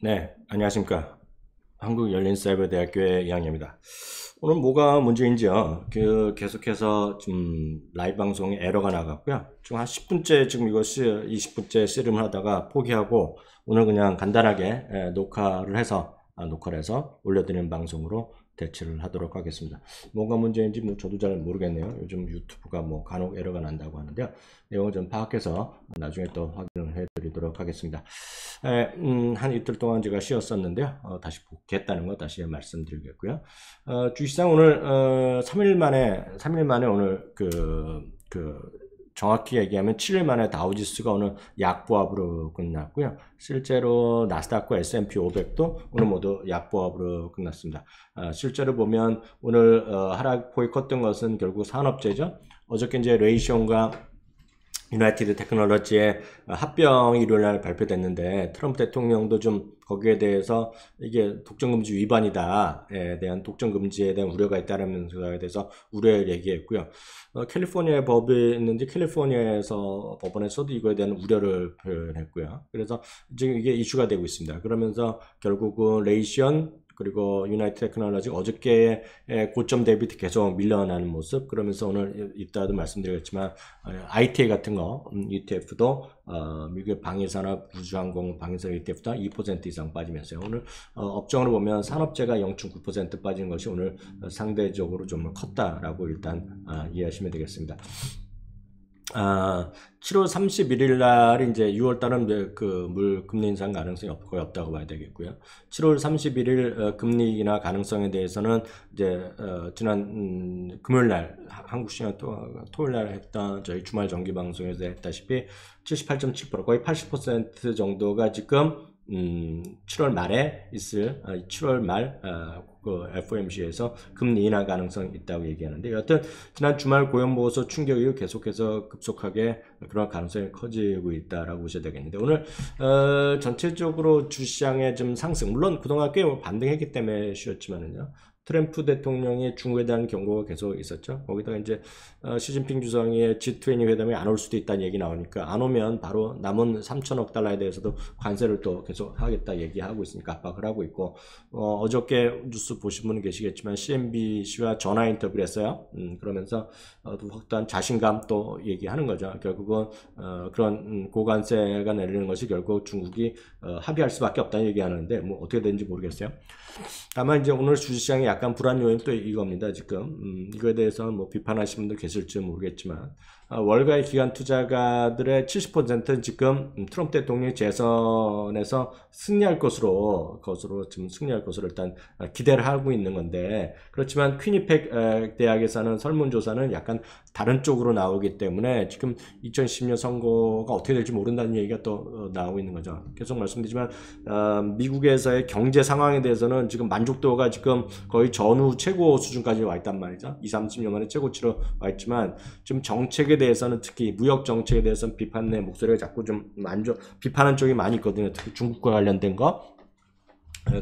네, 안녕하십니까. 한국열린사이버대학교의 이학년입니다. 오늘 뭐가 문제인지요. 계속해서 좀 라이브 방송에 에러가 나갔고요. 지금 한 10분째 지금 이거 20분째 씨름을 하다가 포기하고 오늘 그냥 간단하게 녹화를 해서 올려드리는 방송으로 대체를 하도록 하겠습니다. 뭐가 문제인지 뭐 저도 잘 모르겠네요. 요즘 유튜브가 뭐 간혹 에러가 난다고 하는데요. 내용을 좀 파악해서 나중에 또 확인을 해드리도록 하겠습니다. 한 이틀 동안 제가 쉬었었는데요. 다시 복귀했다는 거 다시 말씀드리겠고요. 주식시장 오늘 3일 만에 오늘 정확히 얘기하면 7일 만에 다우지수가 오늘 약보합으로 끝났고요. 실제로 나스닥과 S&P 500도 오늘 모두 약보합으로 끝났습니다. 실제로 보면 오늘 하락폭이 컸던 것은 결국 산업재죠. 어저께 이제 레이시온과 유나이티드 테크놀로지의 합병이 일요일날 발표됐는데 트럼프 대통령도 좀 거기에 대해서 이게 독점금지 위반이다에 대한 독점금지에 대한 우려가 있다는 거에 대해서 우려를 얘기했고요. 캘리포니아에 법이 있는지 캘리포니아에서 법원에서도 이거에 대한 우려를 표현했고요. 그래서 지금 이게 이슈가 되고 있습니다. 그러면서 결국은 레이시온 그리고 유나이티드 테크놀로지 어저께의 고점 대비 계속 밀려나는 모습. 그러면서 오늘 이따도 말씀드리겠지만 ITA 같은 거 ETF도 미국의 방위산업 우주항공 방위산업 ETF도 2% 이상 빠지면서요. 오늘 업종으로 보면 산업재가 0.9% 빠진 것이 오늘 상대적으로 좀 컸다라고 일단 이해하시면 되겠습니다. 7월 31일 날 이제 6월 달은 물 금리 인상 가능성이 거의 없다고 봐야 되겠고요. 7월 31일 금리 인하 가능성에 대해서는 이제 지난 금요일 날 한국 시간 토요일 날 했던 저희 주말 정기 방송에서 했다시피 78.7% 거의 80% 정도가 지금 7월 말에 있을 7월 말 FOMC에서 금리 인하 가능성이 있다고 얘기하는데 여하튼 지난 주말 고용보고서 충격 이후 계속해서 급속하게 그런 가능성이 커지고 있다라고 보셔야 되겠는데 오늘 전체적으로 주시장의 좀 상승 물론 그동안 꽤 반등했기 때문에 쉬었지만은요. 트럼프 대통령이 중국에 대한 경고가 계속 있었죠. 거기다가 이제 시진핑 주석의 G20 회담에 안 올 수도 있다는 얘기 나오니까 안 오면 바로 남은 3천억 달러에 대해서도 관세를 또 계속 하겠다 얘기하고 있으니까 압박을 하고 있고 어저께 뉴스 보신 분은 계시겠지만 CNBC와 전화 인터뷰를 했어요. 그러면서 또 확실한 자신감 또 얘기하는 거죠. 결국은 그런 고관세가 내리는 것이 결국 중국이 합의할 수밖에 없다는 얘기하는데 뭐 어떻게 되는지 모르겠어요. 다만 이제 오늘 주식시장에 약간 불안 요인 또 이겁니다. 지금 이거에 대해서는 뭐 비판하시는 분도 계실지 모르겠지만 월가의 기관 투자가들의 70%는 지금 트럼프 대통령이 재선에서 승리할 것으로 지금 승리할 것으로 일단 기대를 하고 있는 건데 그렇지만 퀴니펙 대학에서는 설문조사는 약간 다른 쪽으로 나오기 때문에 지금 2010년 선거가 어떻게 될지 모른다는 얘기가 또 나오고 있는 거죠. 계속 말씀드리지만 미국에서의 경제 상황에 대해서는 지금 만족도가 지금 거의 전후 최고 수준까지 와 있단 말이죠. 20-30년 만에 최고치로 와 있지만 지금 정책에 대해서는 특히 무역 정책에 대해서는 비판의 목소리가 자꾸 좀 비판하는 쪽이 많이 있거든요. 특히 중국과 관련된 거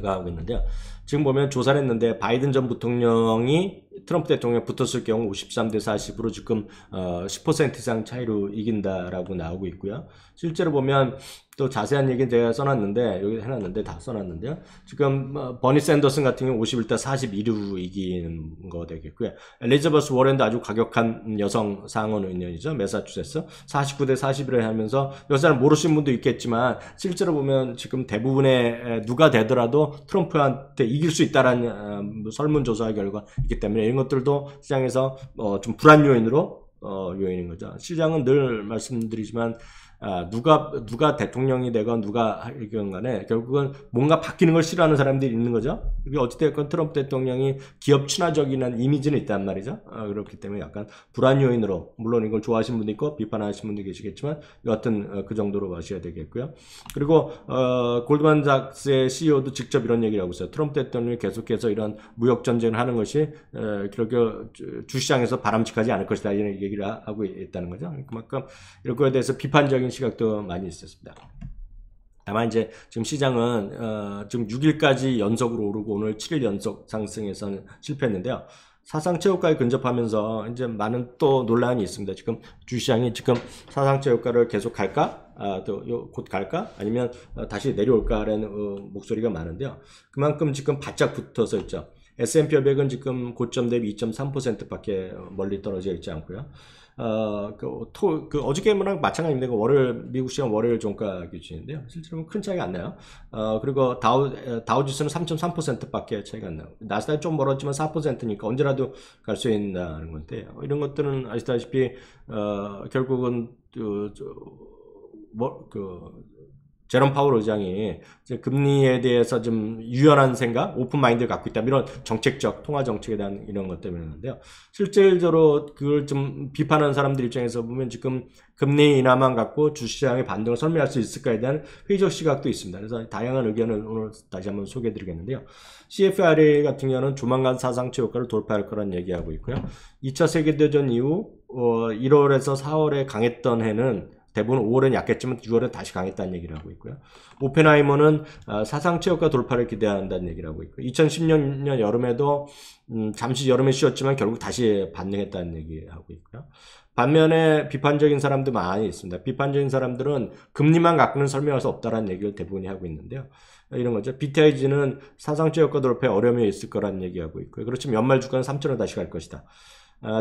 하고 있는데요. 지금 보면 조사를 했는데 바이든 전 부통령이 트럼프 대통령 붙었을 경우 53대 40으로 지금 10% 이상 차이로 이긴다라고 나오고 있고요. 실제로 보면 또 자세한 얘기는 제가 써놨는데 여기 해놨는데 다 써놨는데요. 지금 버니 샌더슨 같은 경우 51대 41로 이기는 거 되겠고요. 엘리자베스 워렌도 아주 과격한 여성 상원 의원이죠. 매사추세츠 49대 41을 하면서 여기서는 모르시는 분도 있겠지만 실제로 보면 지금 대부분의 누가 되더라도 트럼프한테 이길 수 있다라는 설문조사 결과 있기 때문에 이런 것들도 시장에서 좀 불안 요인으로 요인인 거죠. 시장은 늘 말씀드리지만 누가 대통령이 되건 누가 하건 간에 결국은 뭔가 바뀌는 걸 싫어하는 사람들이 있는 거죠. 어찌됐건 트럼프 대통령이 기업 친화적인 이미지는 있단 말이죠. 그렇기 때문에 약간 불안 요인으로 물론 이걸 좋아하시는 분도 있고 비판하시는 분도 계시겠지만 여하튼 그 정도로 보셔야 되겠고요. 그리고 골드만삭스의 CEO도 직접 이런 얘기를 하고 있어요. 트럼프 대통령이 계속해서 이런 무역 전쟁을 하는 것이 결국 주시장에서 바람직하지 않을 것이다 이런 얘기를 하고 있다는 거죠. 그만큼 이런 거에 대해서 비판적인 시각도 많이 있었습니다. 다만 이제 지금 시장은 지금 6일까지 연속으로 오르고 오늘 7일 연속 상승에서는 실패했는데요. 사상체육과에 근접하면서 이제 많은 또 논란이 있습니다. 지금 주시장이 지금 사상체육과를 계속 갈까? 곧 갈까? 아니면 다시 내려올까라는 목소리가 많은데요. 그만큼 지금 바짝 붙어서 있죠. S&P 500은 지금 고점 대비 2.3%밖에 멀리 떨어져 있지 않고요. 어저께랑 마찬가지입니다. 미국 시간 월요일 종가 기준인데요. 실제로 큰 차이가 안 나요. 그리고 다우지수는 3.3%밖에 차이가 안 나요. 나스닥이 좀 멀었지만 4%니까 언제라도 갈 수 있다는 건데, 이런 것들은 아시다시피, 결국은, 제롬 파월 의장이 금리에 대해서 좀 유연한 생각, 오픈 마인드를 갖고 있다. 이런 정책적, 통화 정책에 대한 이런 것 때문인데요. 실질적으로 그걸 좀 비판하는 사람들 입장에서 보면 지금 금리 인하만 갖고 주시장의 반등을 설명할 수 있을까에 대한 회의적 시각도 있습니다. 그래서 다양한 의견을 오늘 다시 한번 소개해 드리겠는데요. CFRA 같은 경우는 조만간 사상체 효과를 돌파할 거란 얘기하고 있고요. 2차 세계대전 이후 1월에서 4월에 강했던 해는 대부분 5월은 약했지만 6월은 다시 강했다는 얘기를 하고 있고요. 오펜하이머는 사상체육과 돌파를 기대한다는 얘기를 하고 있고요. 2010년 여름에도 잠시 여름에 쉬었지만 결국 다시 반등했다는 얘기를 하고 있고요. 반면에 비판적인 사람도 많이 있습니다. 비판적인 사람들은 금리만 갖고는 설명할 수 없다는 얘기를 대부분이 하고 있는데요. 이런 거죠. BTIG는 사상체육과 돌파에 어려움이 있을 거라는 얘기하고 있고요. 그렇지만 연말 주가는 3천원 다시 갈 것이다.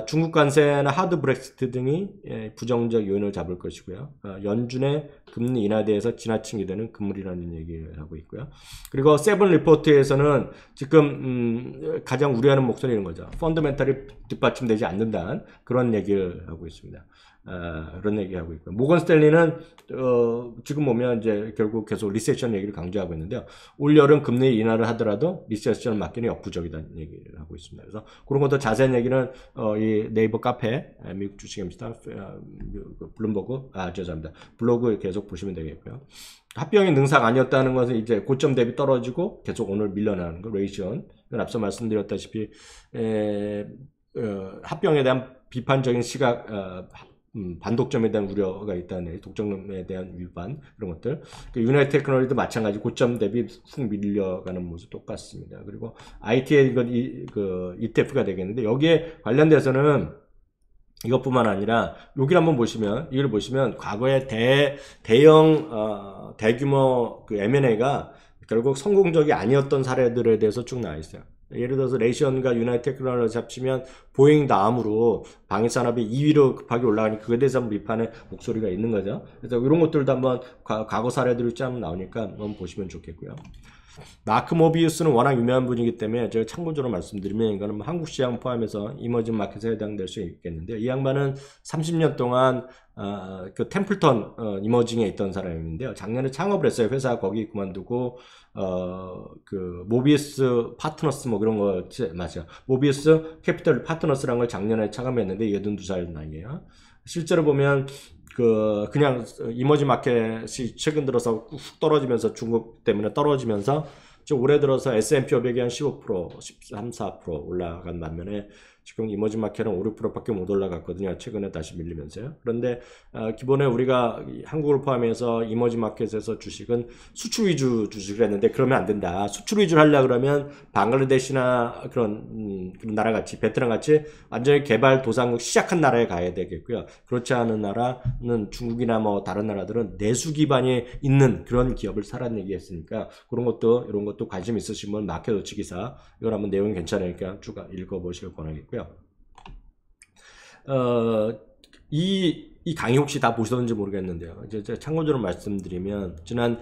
중국 관세나 하드 브렉시트 등이 부정적 요인을 잡을 것이고요. 연준의 금리 인하에 대해서 지나친 기대는 금물이라는 얘기를 하고 있고요. 그리고 세븐 리포트에서는 지금 가장 우려하는 목소리는 거죠. 펀더멘탈이 뒷받침되지 않는다는 그런 얘기를 하고 있습니다. 그런 얘기하고 있고요. 모건 스탠리는 지금 보면 이제 결국 계속 리세션 얘기를 강조하고 있는데요. 올 여름 금리 인하를 하더라도 리세션을 막기는 역부족이라는 얘기를 하고 있습니다. 그래서 그런 것도 자세한 얘기는 이 네이버 카페 미국 주식입니다. 죄송합니다. 블로그 계속 보시면 되겠고요. 합병이 능상 아니었다는 것은 이제 고점 대비 떨어지고 계속 오늘 밀려나는 거 레이션. 앞서 말씀드렸다시피 합병에 대한 비판적인 시각 반독점에 대한 우려가 있다는 독점에 대한 위반 그런 것들. 유나이티드 테크놀로지도 마찬가지 고점 대비 훅 밀려가는 모습 똑같습니다. 그리고 IT의 ETF가 되겠는데 여기에 관련돼서는 이것뿐만 아니라 여기를 한번 보시면 이걸 보시면 과거에 대규모 M&A가 결국 성공적이 아니었던 사례들에 대해서 쭉 나와 있어요. 예를 들어서 레이션과 유나이티드 테크놀로지 합치면 보잉 다음으로 방위산업이 2위로 급하게 올라가니 그에 대해서 비판의 목소리가 있는 거죠. 그래서 이런 것들도 한번 과거 사례들이 좀 나오니까 한번 보시면 좋겠고요. 마크 모비우스는 워낙 유명한 분이기 때문에 제가 참고적으로 말씀드리면 이거는 한국 시장 포함해서 이머징 마켓에 해당될 수 있겠는데요. 이 양반은 30년 동안 그 템플턴 이머징에 있던 사람인데요. 작년에 창업을 했어요. 회사 거기 그만두고 모비우스 파트너스 뭐 그런 거 맞아요. 모비우스 캐피털 파트너스라는 걸 작년에 창업했는데 82살 나이에요. 실제로 보면 그냥 이머징 마켓이 최근 들어서 훅 떨어지면서 중국 때문에 떨어지면서 지금 올해 들어서 S&P 500이 한 15%, 13, 4% 올라간 반면에 지금 이머징 마켓은 5, 6%밖에 못 올라갔거든요. 최근에 다시 밀리면서요. 그런데 기본에 우리가 한국을 포함해서 이머징 마켓에서 주식은 수출 위주 주식을 했는데 그러면 안 된다. 수출 위주를 하려고 그러면 방글라데시나 그런 나라 같이 베트남 같이 완전히 개발 도상국 시작한 나라에 가야 되겠고요. 그렇지 않은 나라는 중국이나 뭐 다른 나라들은 내수 기반이 있는 그런 기업을 사라는 얘기했으니까 이런 것도 관심 있으시면 마켓 워치 기사 이걸 한번 내용이 괜찮으니까 쭉 읽어보시길 권하겠고요. 이 강의 혹시 다 보셨는지 모르겠는데요. 이제 참고적으로 말씀드리면 지난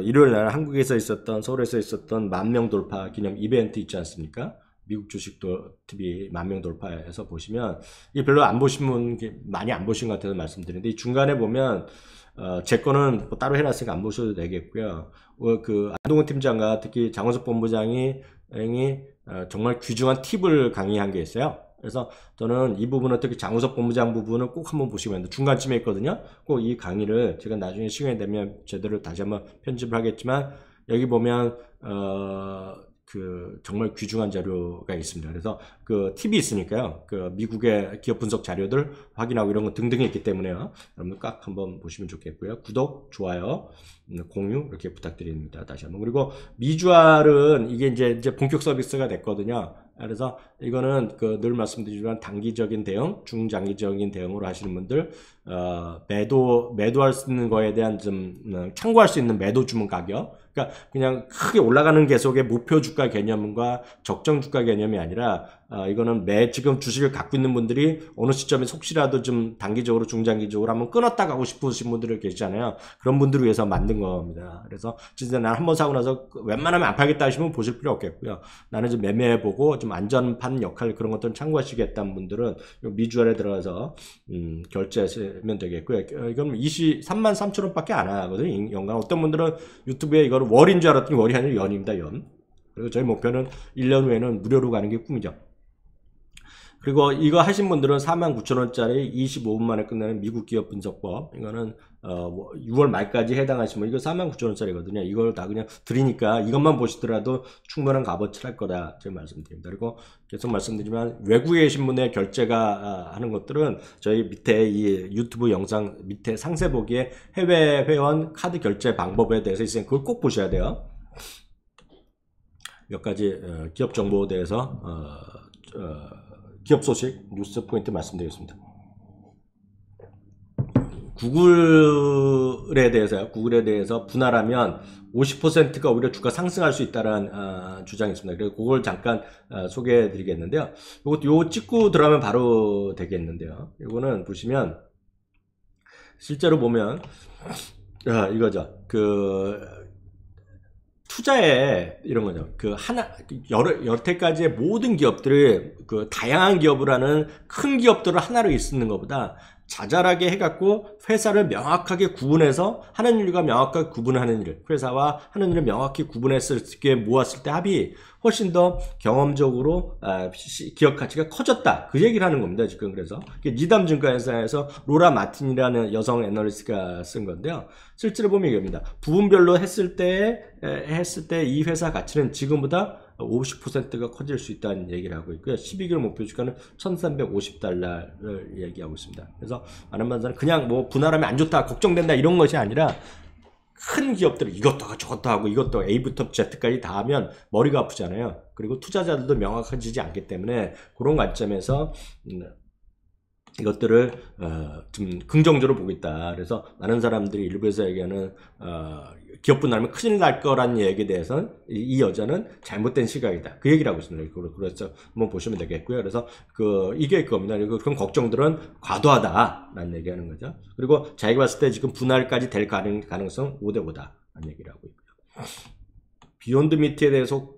일요일 날 한국에서 있었던 서울에서 있었던 10,000명 돌파 기념 이벤트 있지 않습니까? 미국 주식 TV 10,000명 돌파해서 보시면 이 별로 안 보신 분 많이 안 보신 것 같아서 말씀드리는데 이 중간에 보면 제 거는 뭐 따로 해놨으니까 안 보셔도 되겠고요. 안동훈 팀장과 특히 장원석 본부장이 정말 귀중한 팁을 강의한 게 있어요. 그래서 저는 이 부분은 특히 장우석 본부장 부분은 꼭 한번 보시면 돼요. 중간쯤에 있거든요. 꼭 이 강의를 제가 나중에 시간이 되면 제대로 다시 한번 편집을 하겠지만 여기 보면 정말 귀중한 자료가 있습니다. 그래서 팁이 있으니까요. 미국의 기업 분석 자료들 확인하고 이런 거 등등이 있기 때문에요. 여러분 꼭 한번 보시면 좋겠고요. 구독, 좋아요, 공유 이렇게 부탁드립니다. 다시 한번. 그리고 미주알은 이게 이제 본격 서비스가 됐거든요. 그래서 이거는 그 늘 말씀드리지만 단기적인 대응, 중장기적인 대응으로 하시는 분들 매도할 수 있는 거에 대한 좀 참고할 수 있는 매도 주문 가격. 그러니까 그냥 크게 올라가는 계속의 목표 주가 개념과 적정 주가 개념이 아니라 이거는 지금 주식을 갖고 있는 분들이 어느 시점에 혹시라도 좀 단기적으로 중장기적으로 한번 끊었다 가고 싶으신 분들이 계시잖아요. 그런 분들을 위해서 만든 겁니다. 그래서 진짜 난 한번 사고 나서 웬만하면 안 팔겠다 하시면 보실 필요 없겠고요. 나는 좀 매매해보고 좀 안전판 역할 그런 것들은 참고하시겠다는 분들은 미주알에 들어가서 결제하시면 되겠고요. 이건 33,000원밖에 안 하거든요. 연간. 어떤 분들은 유튜브에 이거를 월인 줄 알았더니 월이 아니라 연입니다. 연. 그리고 저희 목표는 1년 후에는 무료로 가는 게 꿈이죠. 그리고 이거 하신 분들은 49,000원짜리 25분 만에 끝나는 미국 기업 분석법. 이거는 6월 말까지 해당하시면 이거 49,000원짜리거든요. 이걸 다 그냥 드리니까 이것만 보시더라도 충분한 값어치를 할 거다 제가 말씀드립니다. 그리고 계속 말씀드리지만 외국에 계신 분의 결제가 하는 것들은 저희 밑에 이 유튜브 영상 밑에 상세 보기에 해외 회원 카드 결제 방법에 대해서 있으니까 그걸 꼭 보셔야 돼요. 몇 가지 기업 정보에 대해서 기업 소식 뉴스 포인트 말씀드리겠습니다. 구글에 대해서 분할하면 50%가 오히려 주가 상승할 수 있다는 주장이 있습니다. 그래서 그걸 잠깐 소개해 드리겠는데요. 요거 찍고 들어가면 바로 되겠는데요. 이거는 보시면 실제로 보면 이거죠. 투자에 이런 거죠. 여태까지의 모든 기업들을 다양한 기업을 하는 큰 기업들을 하나로 있는 것보다 자잘하게 해갖고 회사를 명확하게 구분해서 하는 일과 명확하게 구분하는 일, 회사와 하는 일을 명확히 구분했을 때 모았을 때 합이 훨씬 더 경험적으로 기업 가치가 커졌다. 그 얘기를 하는 겁니다. 지금 그래서 니담증권회사에서 로라 마틴이라는 여성 애널리스트가 쓴 건데요. 실제로 보면 이겁니다. 부분별로 했을 때 이 회사 가치는 지금보다 50%가 커질 수 있다는 얘기를 하고 있고요. 12개월 목표 주가는 $1,350를 얘기하고 있습니다. 그래서 많은 분들은 그냥 뭐 분할하면 안 좋다, 걱정된다 이런 것이 아니라 큰 기업들은 이것도 하고 저것도 하고 이것도 A부터 Z까지 다 하면 머리가 아프잖아요. 그리고 투자자들도 명확해지지 않기 때문에 그런 관점에서 이것들을 좀 긍정적으로 보고 있다. 그래서 많은 사람들이 일부에서 얘기하는 기업 분할하면 큰일 날 거란 얘기에 대해서는 이 여자는 잘못된 시각이다. 그 얘기를 하고 있습니다. 그래서 한번 보시면 되겠고요. 그래서 이게 겁니다. 그런 걱정들은 과도하다라는 얘기하는 거죠. 그리고 자기가 봤을 때 지금 분할까지 될 가능성 5대5다라는 얘기를 하고 있고요. 비욘드 미트에 대해서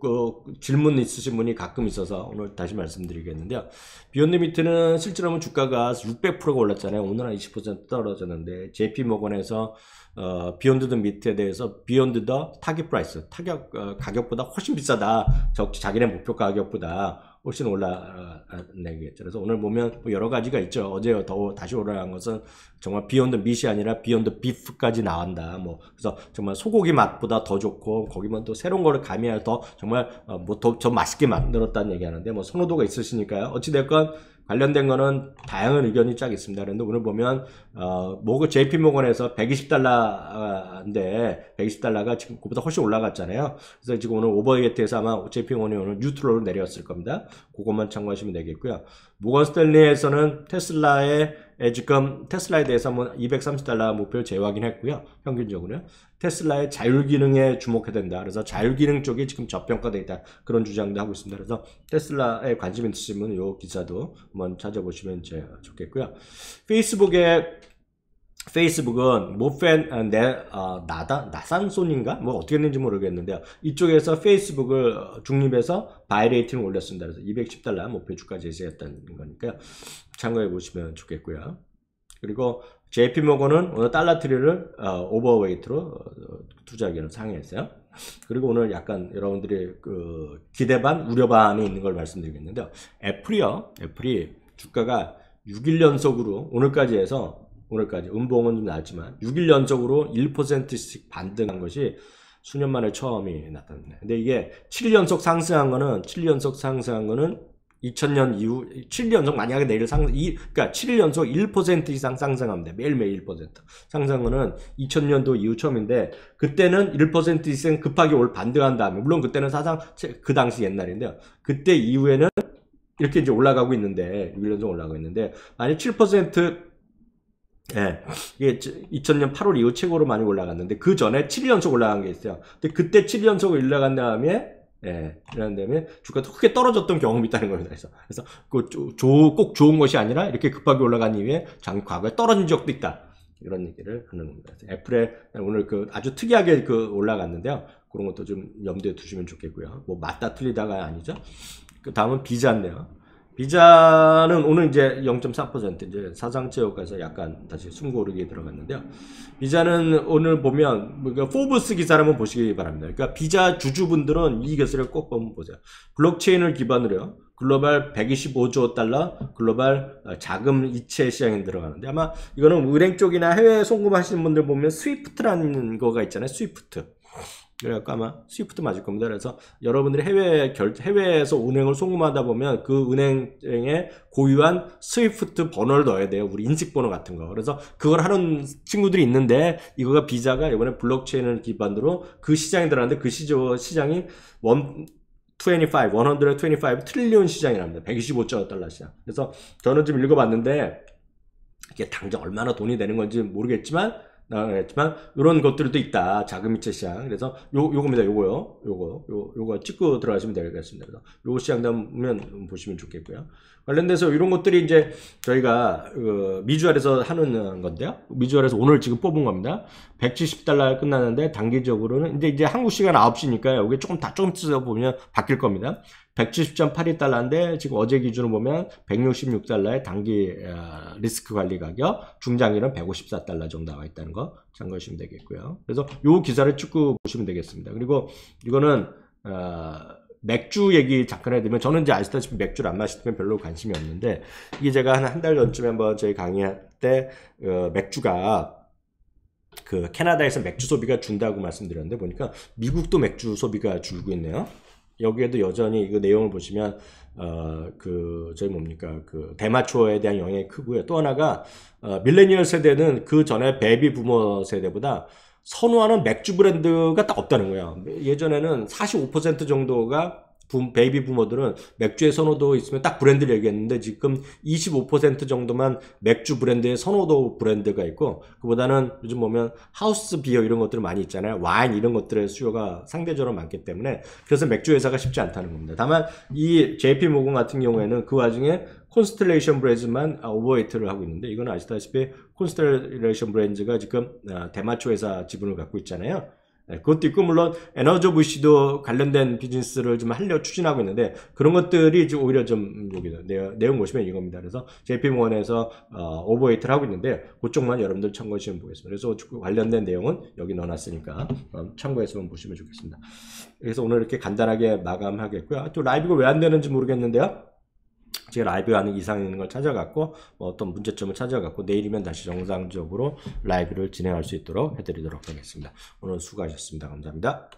질문 있으신 분이 가끔 있어서 오늘 다시 말씀드리겠는데요. 비욘드 미트는 실제로 보면 주가가 600%가 올랐잖아요. 오늘 한 20% 떨어졌는데 JP모건에서 비욘드 더 미트에 대해서 비욘드 더 타깃 프라이스, 가격보다 훨씬 비싸다. 자기네 목표 가격보다 훨씬 올라내겠죠. 그래서 오늘 보면 뭐 여러 가지가 있죠. 어제 다시 올라간 것은 정말 비욘드 밑이 아니라 비욘드 비프까지 나온다. 뭐 그래서 정말 소고기 맛보다 더 좋고 거기만 또 새로운 거를 가미해서 더 정말 뭐 더 맛있게 만들었다는 얘기하는데 뭐 선호도가 있으시니까요. 어찌 됐건 관련된 거는 다양한 의견이 쫙 있습니다. 그런데 오늘 보면 JP모건에서 $120인데 120달러가 지금 그보다 훨씬 올라갔잖아요. 그래서 지금 오늘 오버게트에서 아마 JP모건이 오늘 뉴트럴로 내려왔을 겁니다. 그것만 참고하시면 되겠고요. 모건 스탠리에서는 테슬라에 대해서 한번 $230 목표를 재확인했고요. 평균적으로요. 테슬라의 자율기능에 주목해야 된다. 그래서 자율기능 쪽이 지금 저평가되어 있다. 그런 주장도 하고 있습니다. 그래서 테슬라에 관심 있으신 분은 이 기사도 한번 찾아보시면 좋겠고요. 페이스북은 나산손인가? 뭐 어떻게 했는지 모르겠는데요. 이쪽에서 페이스북을 중립해서 바이 레이팅을 올렸습니다. 그래서 $210 목표 주가 제시했다는 거니까요. 참고해 보시면 좋겠고요. 그리고 JP모건은 오늘 달러트리를 오버웨이트로 투자 의견을 상회했어요. 그리고 오늘 약간 여러분들이 기대 반 우려 반이 있는 걸 말씀드리겠는데요. 애플이 주가가 6일 연속으로 오늘까지 음봉은 좀 나왔지만 6일 연속으로 1%씩 반등한 것이 수년 만에 처음이 나타났네. 근데 이게 7일 연속 상승한 거는 2000년 이후 7일 연속 만약에 내일 그러니까 7일 연속 1% 이상 상승합니다. 매일매일 1% 상승은 2000년도 이후 처음인데 그때는 1% 이상 급하게 반등한 다음에 물론 그때는 사상 그 당시 옛날인데요. 그때 이후에는 이렇게 이제 올라가고 있는데 6일 연속 올라가고 있는데 만약 7% 예, 이게 2000년 8월 이후 최고로 많이 올라갔는데 그 전에 7일 연속 올라간 게 있어요. 근데 그때 7일 연속 올라간 다음에 이런 다음에 주가가 크게 떨어졌던 경험이 있다는 겁니다. 그래서 꼭 좋은 것이 아니라 이렇게 급하게 올라간 이후에 과거에 떨어진 적도 있다. 이런 얘기를 하는 겁니다. 애플에 오늘 아주 특이하게 올라갔는데요. 그런 것도 좀 염두에 두시면 좋겠고요. 뭐 맞다 틀리다가 아니죠. 그 다음은 비자인데요. 비자는 오늘 이제 0.4% 이제 사상체 효과에서 약간 다시 숨고르게 들어갔는데요. 비자는 오늘 보면 포브스 기사를 한번 보시기 바랍니다. 그러니까 비자 주주분들은 이 기사를 꼭 한번 보세요. 블록체인을 기반으로요. 글로벌 125조 달러 글로벌 자금 이체 시장에 들어가는데 아마 이거는 은행 쪽이나 해외 송금하시는 분들 보면 스위프트라는 거가 있잖아요. 스위프트. 그래갖고 아마 스위프트 맞을 겁니다. 그래서 여러분들이 해외에서 은행을 송금하다 보면 그 은행에 고유한 스위프트 번호를 넣어야 돼요. 우리 인식번호 같은 거. 그래서 그걸 하는 친구들이 있는데 이거가 비자가 이번에 블록체인을 기반으로 그 시장에 들어갔는데 그 시장이 125 트릴리온 시장이랍니다. 125조 달러 시장. 그래서 저는 좀 읽어봤는데 이게 당장 얼마나 돈이 되는 건지 모르겠지만 이런 것들도 있다. 자금이체 시장. 그래서 요겁니다. 요거 찍고 들어가시면 되겠습니다. 그래서 요 시장 보면 보시면 좋겠고요. 관련돼서 이런 것들이 이제 저희가 미주알에서 하는 건데요. 미주알에서 오늘 지금 뽑은 겁니다. 170달러에 끝나는데 단기적으로는 이제 한국 시간 9시니까요. 이게 조금 더 보면 바뀔 겁니다. 170.82달러인데 지금 어제 기준으로 보면 166달러의 단기 리스크 관리 가격, 중장기는 154달러 정도 나와 있다는 거 참고하시면 되겠고요. 그래서 요 기사를 찍고 보시면 되겠습니다. 그리고 이거는 맥주 얘기 잠깐 해드리면 저는 이제 아시다시피 맥주를 안 마시면 별로 관심이 없는데 이게 제가 한 달 전쯤에 한번 저희 강의할 때 맥주가 캐나다에서 맥주 소비가 준다고 말씀드렸는데 보니까 미국도 맥주 소비가 줄고 있네요. 여기에도 여전히 이거 내용을 보시면 저희 뭡니까 대마초에 대한 영향이 크고요. 또 하나가 밀레니얼 세대는 그 전에 베이비 부머 세대보다 선호하는 맥주 브랜드가 딱 없다는 거예요. 예전에는 45% 정도가 베이비 부머들은 맥주의 선호도 있으면 딱 브랜드를 얘기했는데 지금 25% 정도만 맥주 브랜드의 선호도 브랜드가 있고 그보다는 요즘 보면 하우스 비어 이런 것들 많이 있잖아요. 와인 이런 것들의 수요가 상대적으로 많기 때문에 그래서 맥주 회사가 쉽지 않다는 겁니다. 다만 이 JP 모건 같은 경우에는 그 와중에 콘스텔레이션 브랜드만 오버웨이트를 하고 있는데 이건 아시다시피 콘스텔레이션 브랜드가 지금 대마초 회사 지분을 갖고 있잖아요. 그것도 있고 물론 에너지 부시도 관련된 비즈니스를 좀 추진하고 있는데 그런 것들이 오히려 좀 여기다 내용 보시면 이겁니다. 그래서 JP모건에서 오버웨이트를 하고 있는데 그쪽만 여러분들 참고하시면 보겠습니다. 그래서 관련된 내용은 여기 넣어놨으니까 참고해서 보시면 좋겠습니다. 그래서 오늘 이렇게 간단하게 마감하겠고요. 또 라이브가 왜 안 되는지 모르겠는데요. 제가 라이브 하는 이상 있는 걸 찾아갖고 어떤 문제점을 찾아갖고 내일이면 다시 정상적으로 라이브를 진행할 수 있도록 해드리도록 하겠습니다. 오늘 수고하셨습니다. 감사합니다.